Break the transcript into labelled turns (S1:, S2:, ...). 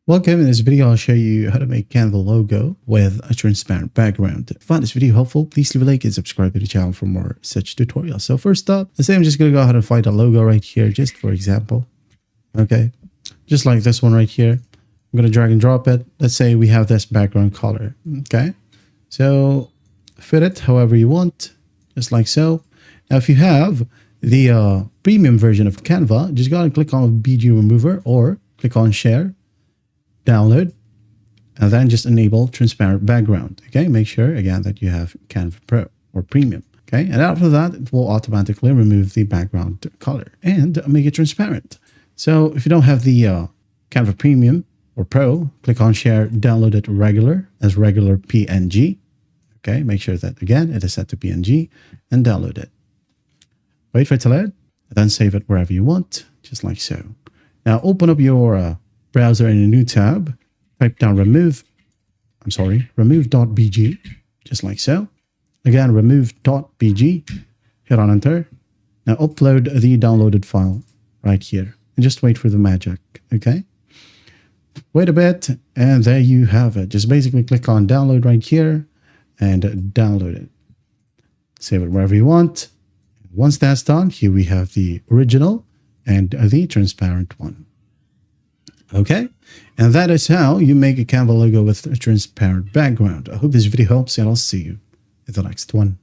S1: Welcome. In this video, I'll show you how to make Canva logo with a transparent background. If you find this video helpful, please leave a like and subscribe to the channel for more such tutorials. So first up, let's say I'm just going to go ahead and find a logo right here, just for example. Okay, just like this one right here. I'm going to drag and drop it. Let's say we have this background color. Okay, so fit it however you want, just like so. Now, if you have the premium version of Canva, just go ahead and click on BG Remover or click on Share, download, and then just enable transparent background. Okay, make sure again that you have Canva Pro or Premium. Okay, and after that, it will automatically remove the background color and make it transparent. So if you don't have the Canva Premium or Pro, click on Share, download it as regular PNG. Okay, make sure that again it is set to PNG and download it. Wait for it to load, and then save it wherever you want, just like so. Now open up your browser in a new tab, type down remove.bg, just like so. Again, remove.bg, hit on enter. Now upload the downloaded file right here and just wait for the magic, okay? Wait a bit and there you have it. Just basically click on download right here and download it. Save it wherever you want. Once that's done, here we have the original and the transparent one. Okay, and that is how you make a Canva logo with a transparent background. I hope this video helps and I'll see you in the next one.